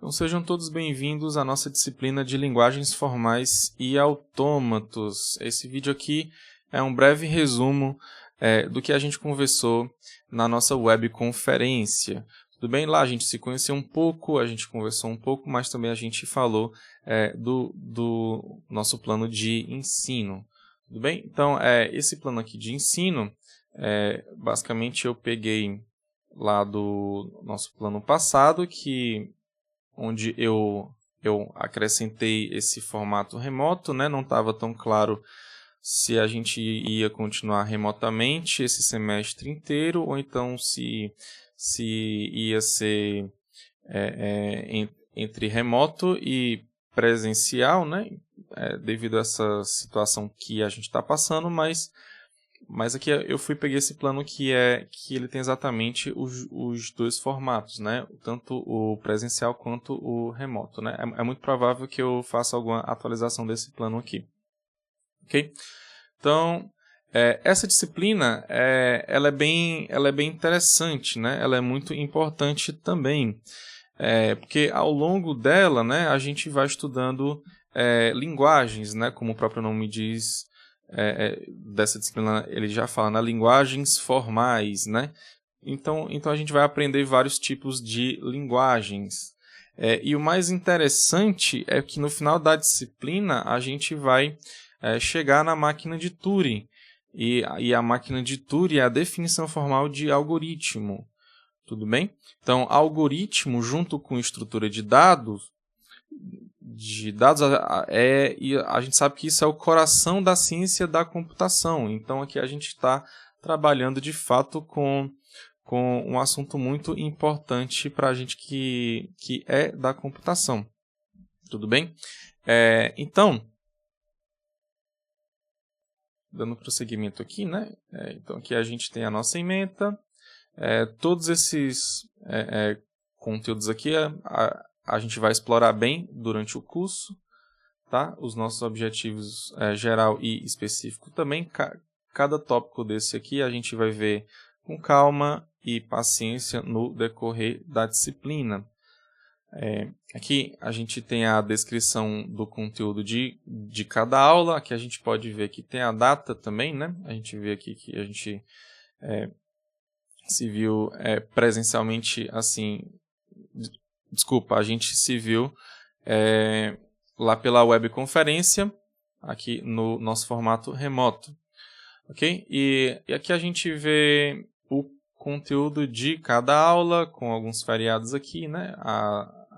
Então sejam todos bem-vindos à nossa disciplina de linguagens formais e autômatos. Esse vídeo aqui é um breve resumo do que a gente conversou na nossa webconferência. Tudo bem? Lá a gente se conheceu um pouco, a gente conversou um pouco, mas também a gente falou do nosso plano de ensino. Tudo bem? Então, esse plano aqui de ensino, basicamente eu peguei lá do nosso plano passado, onde eu acrescentei esse formato remoto, né? Não estava tão claro se a gente ia continuar remotamente esse semestre inteiro, ou então se ia ser entre remoto e presencial, né? Devido a essa situação que a gente está passando, mas aqui eu peguei esse plano que ele tem exatamente os dois formatos, né? Tanto o presencial quanto o remoto, né? É muito provável que eu faça alguma atualização desse plano aqui. Ok? Então, essa disciplina ela é bem interessante, né? Ela é muito importante também, porque ao longo dela, né, a gente vai estudando linguagens, né? Como o próprio nome diz, dessa disciplina ele já fala, né? Linguagens formais, né? Então a gente vai aprender vários tipos de linguagens. E o mais interessante é que no final da disciplina a gente vai chegar na máquina de Turing. E a máquina de Turing é a definição formal de algoritmo. Tudo bem? Então, algoritmo junto com estrutura de dados, e a gente sabe que isso é o coração da ciência da computação. Então, aqui a gente está trabalhando de fato com um assunto muito importante para a gente que é da computação. Tudo bem? Então, dando prosseguimento aqui, né? Então, aqui a gente tem a nossa ementa. Todos esses conteúdos aqui a gente vai explorar bem durante o curso, tá? Os nossos objetivos geral e específico também. Cada tópico desse aqui a gente vai ver com calma e paciência no decorrer da disciplina. Aqui a gente tem a descrição do conteúdo de cada aula. Aqui a gente pode ver que tem a data também, né? A gente vê aqui que a gente se viu presencialmente, assim, a gente se viu lá pela webconferência, aqui no nosso formato remoto, ok? E aqui a gente vê o conteúdo de cada aula, com alguns feriados aqui, né?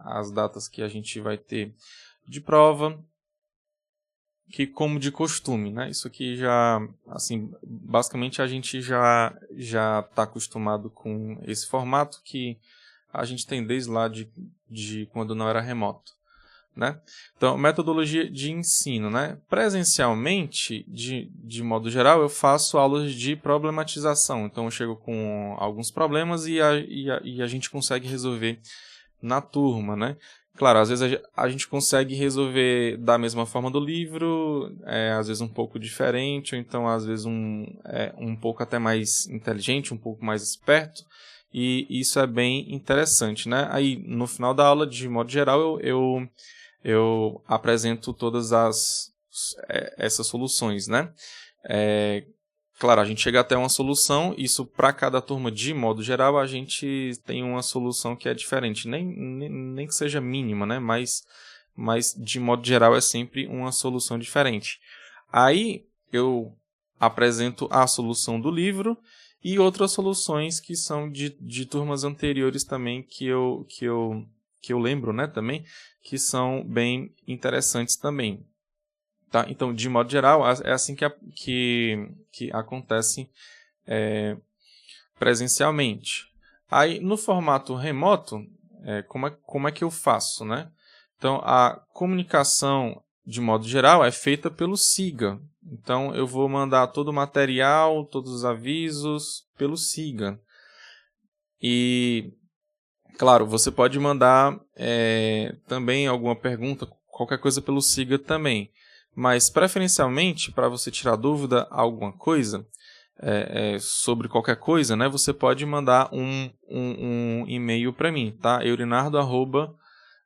As datas que a gente vai ter de prova, que como de costume, né? Isso aqui já, assim, basicamente a gente já está acostumado com esse formato que a gente tem desde lá de quando não era remoto, né? Então, metodologia de ensino, né? Presencialmente, de modo geral, eu faço aulas de problematização. Então, eu chego com alguns problemas e a gente consegue resolver na turma, né? Claro, às vezes a gente consegue resolver da mesma forma do livro, às vezes um pouco diferente, ou então às vezes um pouco até mais inteligente, um pouco mais esperto, e isso é bem interessante, né? Aí, no final da aula, de modo geral, eu apresento todas essas soluções, né? Claro, a gente chega até uma solução, isso para cada turma, de modo geral, a gente tem uma solução que é diferente, nem que seja mínima, né? Mas de modo geral é sempre uma solução diferente. Aí eu apresento a solução do livro e outras soluções que são de turmas anteriores também, que eu lembro, né, também, que são bem interessantes também. Tá? Então, de modo geral, é assim que acontece presencialmente. Aí, no formato remoto, como é que eu faço, né? Então, a comunicação, de modo geral, é feita pelo SIGA. Então, eu vou mandar todo o material, todos os avisos pelo SIGA. E, claro, você pode mandar também alguma pergunta, qualquer coisa pelo SIGA também. Mas, preferencialmente, para você tirar dúvida alguma coisa, sobre qualquer coisa, né, você pode mandar um e-mail para mim, tá? eurinardo@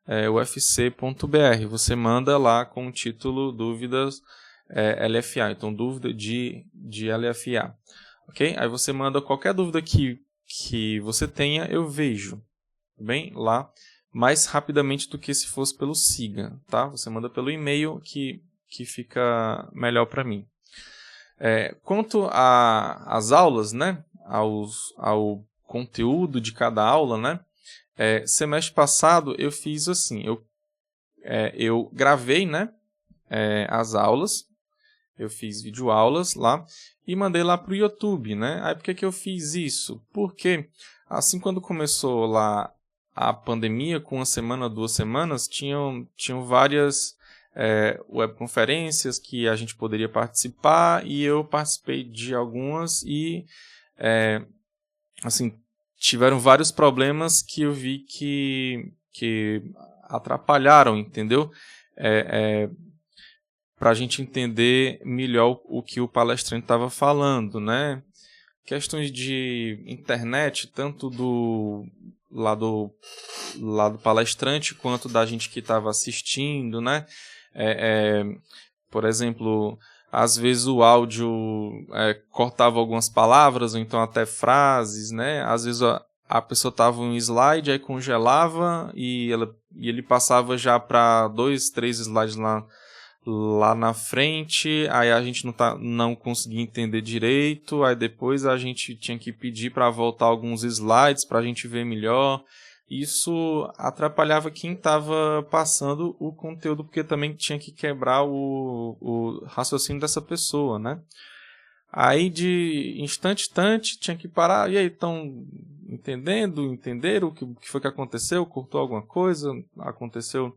ufc.br. Você manda lá com o título dúvidas LFA, então dúvida de LFA. Ok? Aí você manda qualquer dúvida que você tenha, eu vejo bem lá mais rapidamente do que se fosse pelo Siga, tá? Você manda pelo e-mail que fica melhor para mim. Quanto às aulas, né? Ao conteúdo de cada aula, né? Semestre passado eu fiz assim, eu gravei, né? As aulas, eu fiz videoaulas lá e mandei lá para o YouTube, né? Aí por que eu fiz isso? Porque assim quando começou lá a pandemia, com uma semana, 2 semanas, tinham várias webconferências que a gente poderia participar e eu participei de algumas e assim, tiveram vários problemas que eu vi que atrapalharam, entendeu? Para a gente entender melhor o que o palestrante estava falando, né? Questões de internet, tanto do lado palestrante quanto da gente que estava assistindo, né? Por exemplo, às vezes o áudio cortava algumas palavras ou então até frases, né? Às vezes a pessoa estava em um slide, aí congelava e ele passava já para 2, 3 slides lá na frente, aí a gente não conseguia entender direito, aí depois a gente tinha que pedir para voltar alguns slides para a gente ver melhor. Isso atrapalhava quem estava passando o conteúdo, porque também tinha que quebrar o raciocínio dessa pessoa, né? Aí de instante tinha que parar, e aí estão entenderam o que foi que aconteceu? Cortou alguma coisa? Aconteceu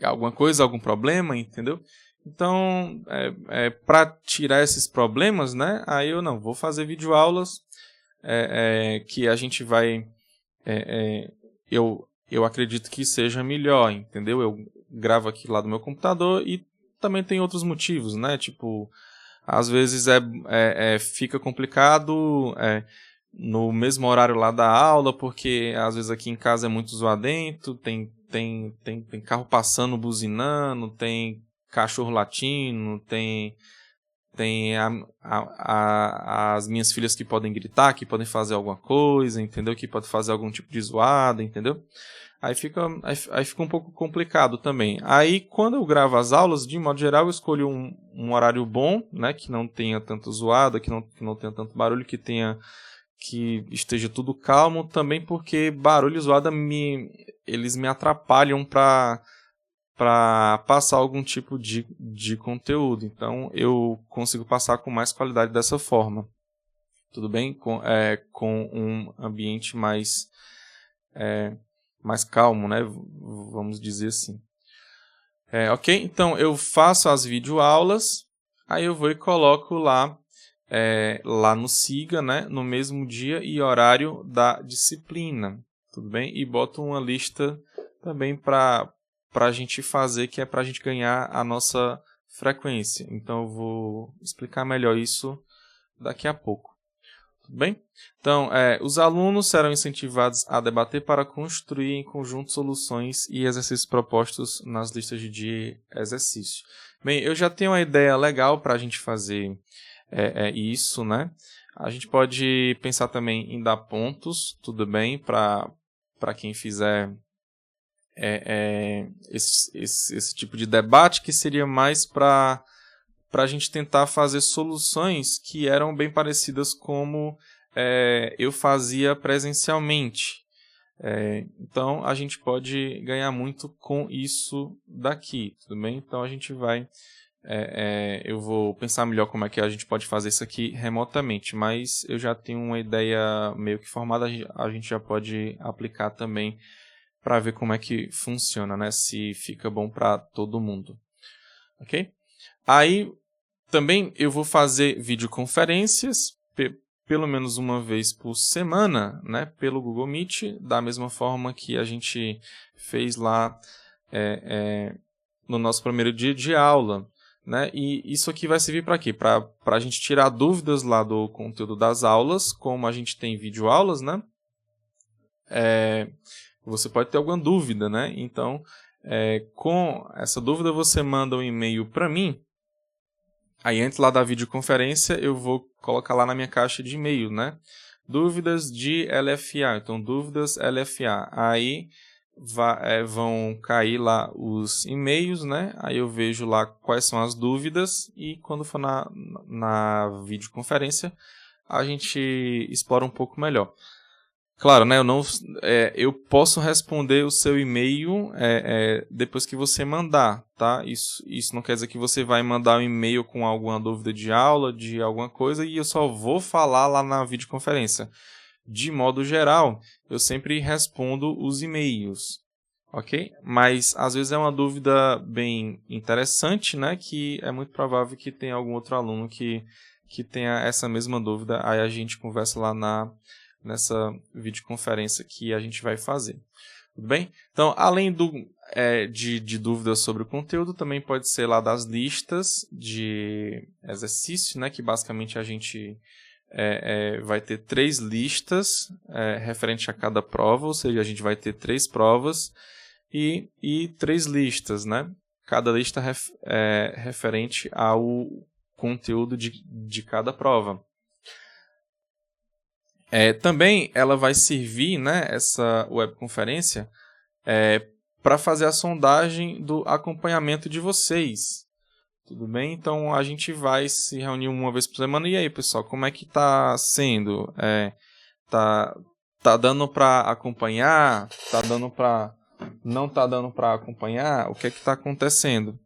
alguma coisa, algum problema, entendeu? Então, para tirar esses problemas, né? Aí eu vou fazer videoaulas que a gente vai... eu acredito que seja melhor, entendeu? Eu gravo aqui lá do meu computador e também tem outros motivos, né? Tipo, às vezes fica complicado no mesmo horário lá da aula, porque às vezes aqui em casa é muito zoadento, tem carro passando, buzinando, tem cachorro latindo, tem as minhas filhas que podem gritar, que podem fazer alguma coisa, entendeu? Que pode fazer algum tipo de zoada, entendeu? Aí fica um pouco complicado também. Aí, quando eu gravo as aulas, de modo geral, eu escolho um horário bom, né? Que não tenha tanto zoada, que não tenha tanto barulho, que esteja tudo calmo, também porque barulho e zoada eles me atrapalham para passar algum tipo de conteúdo. Então, eu consigo passar com mais qualidade dessa forma. Tudo bem? Com um ambiente mais calmo, né? Vamos dizer assim. Ok? Então, eu faço as videoaulas, aí eu vou e coloco lá no Siga, né? No mesmo dia e horário da disciplina. Tudo bem? E boto uma lista também para a gente fazer, que é para a gente ganhar a nossa frequência. Então, eu vou explicar melhor isso daqui a pouco. Tudo bem? Então, os alunos serão incentivados a debater para construir em conjunto soluções e exercícios propostos nas listas de exercício. Bem, eu já tenho uma ideia legal para a gente fazer isso, né? A gente pode pensar também em dar pontos, tudo bem, para quem fizer esse tipo de debate, que seria mais para a gente tentar fazer soluções que eram bem parecidas como eu fazia presencialmente. Então, a gente pode ganhar muito com isso daqui, tudo bem? Então, a gente vai... eu vou pensar melhor como é que a gente pode fazer isso aqui remotamente, mas eu já tenho uma ideia meio que formada, a gente já pode aplicar também para ver como é que funciona, né? Se fica bom para todo mundo. Ok? Aí, também eu vou fazer videoconferências, pelo menos uma vez por semana, né? Pelo Google Meet, da mesma forma que a gente fez lá no nosso primeiro dia de aula. Né? E isso aqui vai servir para quê? Para a gente tirar dúvidas lá do conteúdo das aulas, como a gente tem videoaulas, né? você pode ter alguma dúvida, né? Então, com essa dúvida, você manda um e-mail para mim. Aí, antes lá da videoconferência, eu vou colocar lá na minha caixa de e-mail, né? Dúvidas de LFA. Então, dúvidas LFA. Aí, vão cair lá os e-mails, né? Aí eu vejo lá quais são as dúvidas e quando for na videoconferência, a gente explora um pouco melhor. Claro, né? Eu posso responder o seu e-mail depois que você mandar, tá? Isso não quer dizer que você vai mandar um e-mail com alguma dúvida de aula, de alguma coisa, e eu só vou falar lá na videoconferência. De modo geral, eu sempre respondo os e-mails, ok? Mas às vezes é uma dúvida bem interessante, né? Que é muito provável que tenha algum outro aluno que tenha essa mesma dúvida. Aí a gente conversa lá nessa videoconferência que a gente vai fazer. Tudo bem? Então, além de dúvidas sobre o conteúdo, também pode ser lá das listas de exercício, né? Que basicamente a gente vai ter 3 listas referente a cada prova, ou seja, a gente vai ter 3 provas e 3 listas, né? Cada lista referente ao conteúdo de cada prova. Também ela vai servir, né, essa webconferência, para fazer a sondagem do acompanhamento de vocês. Tudo bem? Então a gente vai se reunir uma vez por semana. E aí, pessoal, como é que está sendo? Tá dando para acompanhar? Não está dando para acompanhar? O que é que está acontecendo?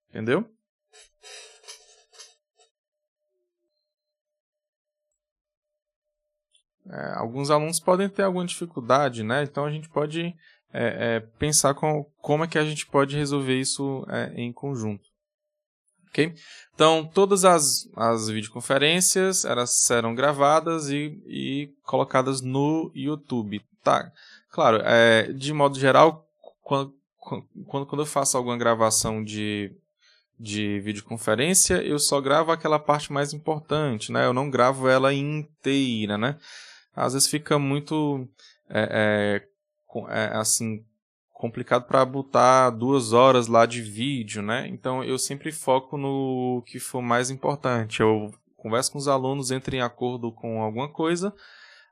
Entendeu? Alguns alunos podem ter alguma dificuldade, né? Então a gente pode pensar como é que a gente pode resolver isso em conjunto. Okay? Então, todas as videoconferências elas serão gravadas e colocadas no YouTube. Tá? Claro, de modo geral, quando eu faço alguma gravação de videoconferência, eu só gravo aquela parte mais importante, né? Eu não gravo ela inteira, né? Às vezes fica muito assim, complicado para botar 2 horas lá de vídeo, né? Então eu sempre foco no que for mais importante. Eu converso com os alunos, entro em acordo com alguma coisa,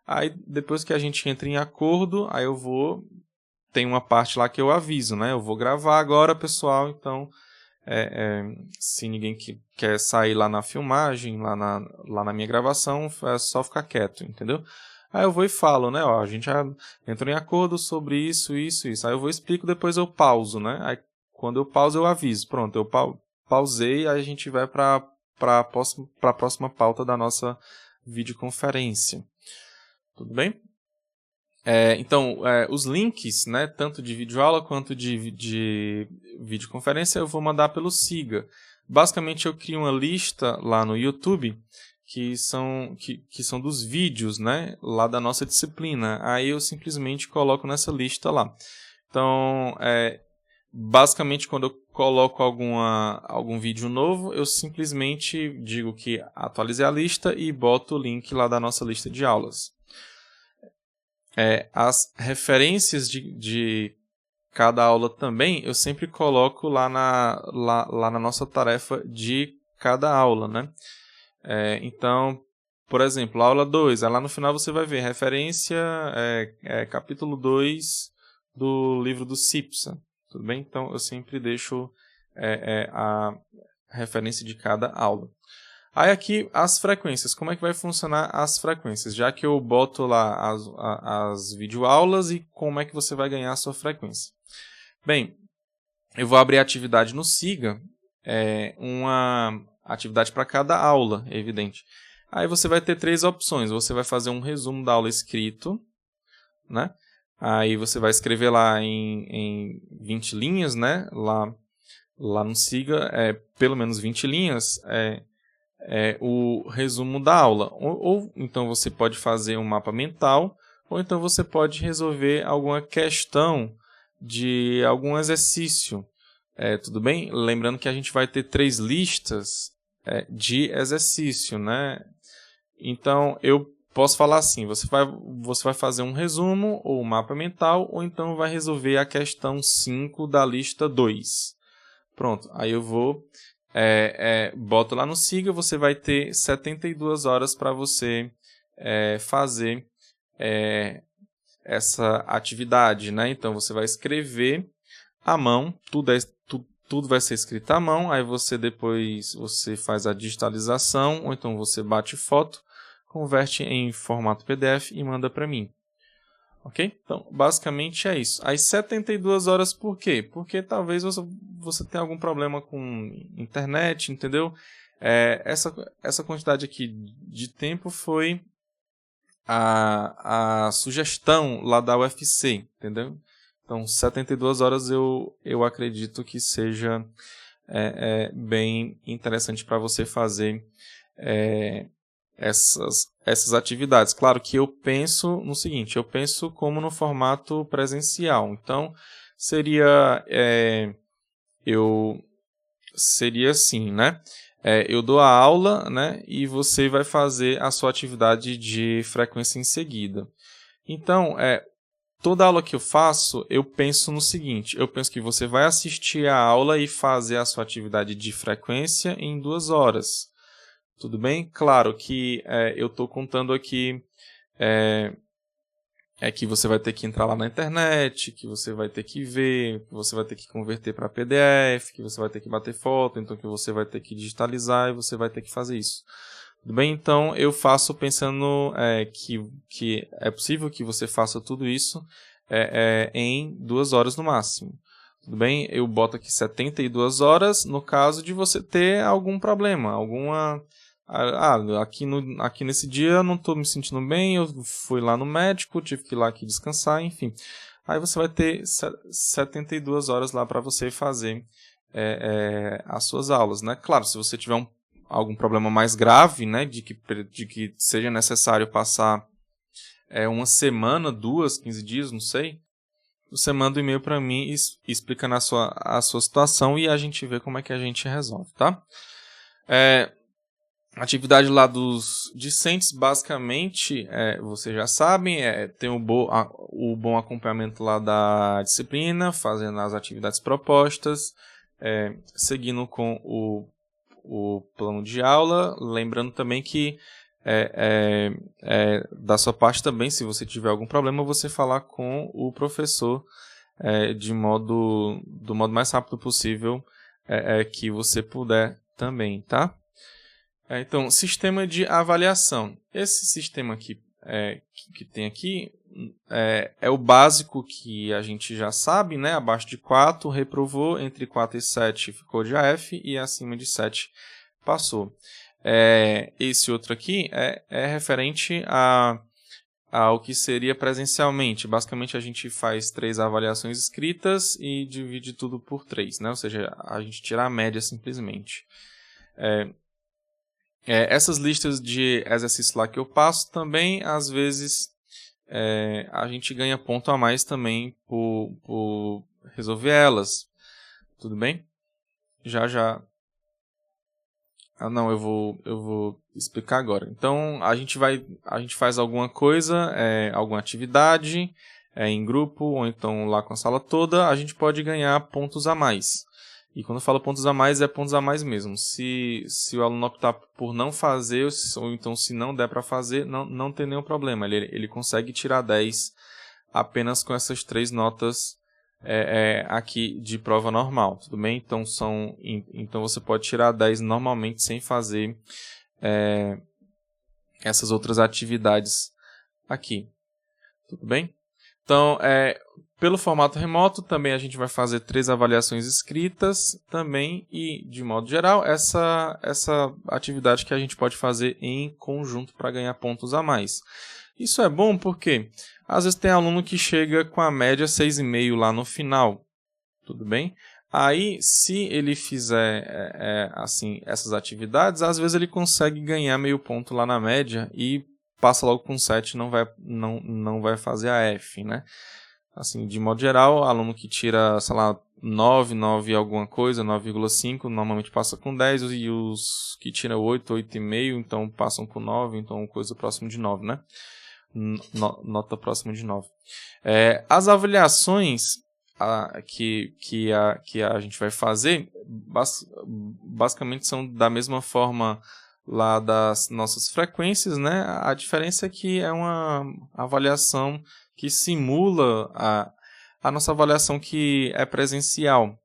aí depois que a gente entra em acordo, aí tem uma parte lá que eu aviso, né? Eu vou gravar agora, pessoal, então se ninguém quer sair lá na filmagem, lá na minha gravação, é só ficar quieto, entendeu? Aí eu vou e falo, né? Ó, a gente já entrou em acordo sobre isso, isso, isso. Aí eu vou e explico, depois eu pauso, né? Aí quando eu pauso, eu aviso. Pronto, eu pausei, aí a gente vai para a próxima pauta da nossa videoconferência. Tudo bem? Então, os links, né, tanto de videoaula quanto de videoconferência, eu vou mandar pelo Siga. Basicamente, eu crio uma lista lá no YouTube que são dos vídeos, né, lá da nossa disciplina. Aí eu simplesmente coloco nessa lista lá. Então, basicamente, quando eu coloco algum vídeo novo, eu simplesmente digo que atualizei a lista e boto o link lá da nossa lista de aulas. As referências de cada aula também, eu sempre coloco lá na nossa tarefa de cada aula, né? Então, por exemplo, a aula 2, lá no final você vai ver referência, capítulo 2 do livro do Cipsa, tudo bem? Então, eu sempre deixo a referência de cada aula. Aí aqui as frequências, como é que vai funcionar as frequências? Já que eu boto lá as videoaulas e como é que você vai ganhar a sua frequência? Bem, eu vou abrir a atividade no Siga, uma atividade para cada aula, é evidente. Aí você vai ter 3 opções, você vai fazer um resumo da aula escrito, né? Aí você vai escrever lá em 20 linhas, né? Lá no Siga, pelo menos 20 linhas, o resumo da aula. Ou então você pode fazer um mapa mental, ou então você pode resolver alguma questão de algum exercício. Tudo bem? Lembrando que a gente vai ter 3 listas de exercício, né? Então, eu posso falar assim, você vai fazer um resumo ou um mapa mental, ou então vai resolver a questão 5 da lista 2. Pronto, aí eu boto lá no Siga, você vai ter 72 horas para você fazer essa atividade, né? Então, você vai escrever à mão, tudo vai ser escrito à mão, aí depois você faz a digitalização, ou então você bate foto, converte em formato PDF e manda para mim. Ok? Então, basicamente é isso. As 72 horas por quê? Porque talvez você tenha algum problema com internet, entendeu? Essa quantidade aqui de tempo foi a sugestão lá da UFC, entendeu? Então, 72 horas eu acredito que seja bem interessante para você fazer essas atividades. Claro que eu penso no seguinte, eu penso como no formato presencial. Então, seria assim, né? Eu dou a aula, né? E você vai fazer a sua atividade de frequência em seguida. Então, toda aula que eu faço, eu penso no seguinte, eu penso que você vai assistir a aula e fazer a sua atividade de frequência em 2 horas. Tudo bem? Claro que eu estou contando aqui que você vai ter que entrar lá na internet, que você vai ter que ver, que você vai ter que converter para PDF, que você vai ter que bater foto, então que você vai ter que digitalizar e você vai ter que fazer isso. Tudo bem? Então, eu faço pensando que é possível que você faça tudo isso em 2 horas no máximo. Tudo bem? Eu boto aqui 72 horas no caso de você ter algum problema, aqui nesse dia eu não estou me sentindo bem, eu fui lá no médico, tive que ir lá aqui descansar, enfim. Aí você vai ter 72 horas lá para você fazer as suas aulas, né? Claro, se você tiver algum problema mais grave, né, de que seja necessário passar uma semana, 2, 15 dias, não sei, você manda um e-mail para mim explicando a sua situação e a gente vê como é que a gente resolve, tá? A atividade lá dos discentes, basicamente, vocês já sabem, tem o bom acompanhamento lá da disciplina, fazendo as atividades propostas, seguindo com o plano de aula, lembrando também que da sua parte também, se você tiver algum problema, você falar com o professor do modo mais rápido possível que você puder também, tá? Então, sistema de avaliação. Esse sistema aqui que tem aqui é o básico que a gente já sabe, né? Abaixo de 4 reprovou, entre 4 e 7 ficou de AF e acima de 7 passou. Esse outro aqui é referente ao que seria presencialmente. Basicamente, a gente faz 3 avaliações escritas e divide tudo por 3, né? Ou seja, a gente tira a média simplesmente. Essas listas de exercícios lá que eu passo também, às vezes, a gente ganha ponto a mais também por resolver elas. Tudo bem? Já. Não, eu vou explicar agora. Então, a gente faz alguma coisa, alguma atividade em grupo, ou então lá com a sala toda, a gente pode ganhar pontos a mais. E quando eu falo pontos a mais, é pontos a mais mesmo. Se o aluno optar por não fazer, ou então se não der para fazer, não tem nenhum problema. Ele consegue tirar 10 apenas com essas 3 notas aqui de prova normal, tudo bem? Então você pode tirar 10 normalmente sem fazer essas outras atividades aqui, tudo bem? Então, pelo formato remoto, também a gente vai fazer 3 avaliações escritas também e, de modo geral, essa atividade que a gente pode fazer em conjunto para ganhar pontos a mais. Isso é bom porque, às vezes, tem aluno que chega com a média 6,5 lá no final, tudo bem? Aí, se ele fizer assim, essas atividades, às vezes ele consegue ganhar meio ponto lá na média e passa logo com 7, não vai fazer a F, né? assim, de modo geral, aluno que tira, sei lá, 9 alguma coisa, 9,5, normalmente passa com 10, e os que tiram 8, 8,5, então passam com 9, então coisa próxima de 9, né? Nota próxima de 9. As avaliações que a gente vai fazer, basicamente são da mesma forma lá das nossas frequências, né? A diferença é que é uma avaliação que simula a nossa avaliação que é presencial.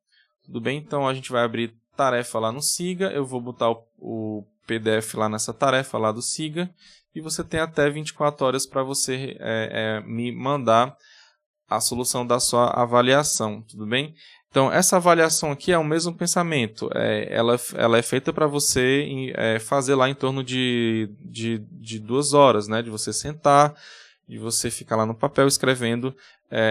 Tudo bem? Então a gente vai abrir tarefa lá no SIGA, eu vou botar o PDF lá nessa tarefa lá do SIGA, e você tem até 24 horas para você me mandar a solução da sua avaliação, tudo bem? Então, essa avaliação aqui é o mesmo pensamento. Ela é feita para você fazer lá em torno de 2 horas, né? De você sentar, de você ficar lá no papel escrevendo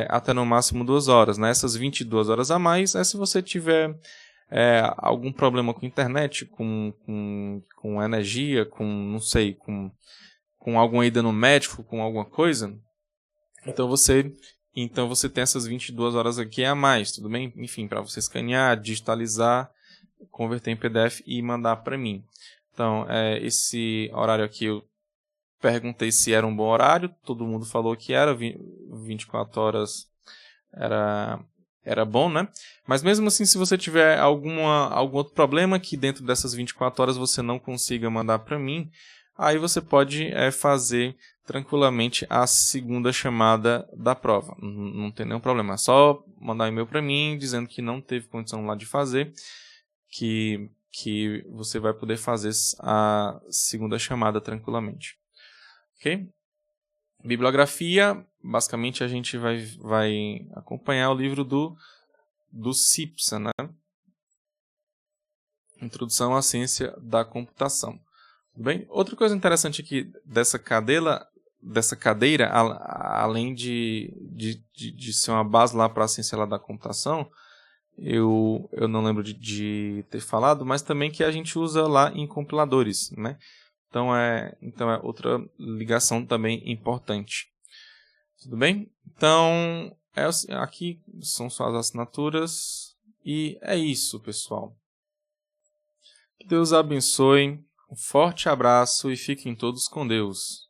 até no máximo 2 horas. Né? Essas 22 horas a mais é se você tiver algum problema com internet, com energia, não sei, com alguma ida no médico, com alguma coisa. Então você tem essas 22 horas aqui a mais, tudo bem? Enfim, para você escanear, digitalizar, converter em PDF e mandar para mim. Então, esse horário aqui eu perguntei se era um bom horário, todo mundo falou que era, 24 horas era bom, né? Mas mesmo assim, se você tiver algum outro problema que dentro dessas 24 horas você não consiga mandar para mim, aí você pode fazer tranquilamente a segunda chamada da prova. Não tem nenhum problema. É só mandar um e-mail para mim dizendo que não teve condição lá de fazer, que você vai poder fazer a segunda chamada tranquilamente. Ok? Bibliografia, basicamente a gente vai acompanhar o livro do Cipsa, né? Introdução à Ciência da Computação. Tudo bem? Outra coisa interessante aqui dessa cadeira, além de ser uma base lá para a ciência lá da computação, eu não lembro de ter falado, mas também que a gente usa lá em compiladores, né? Então é outra ligação também importante. Tudo bem? Então, aqui são só as assinaturas e é isso, pessoal. Que Deus abençoe, um forte abraço e fiquem todos com Deus.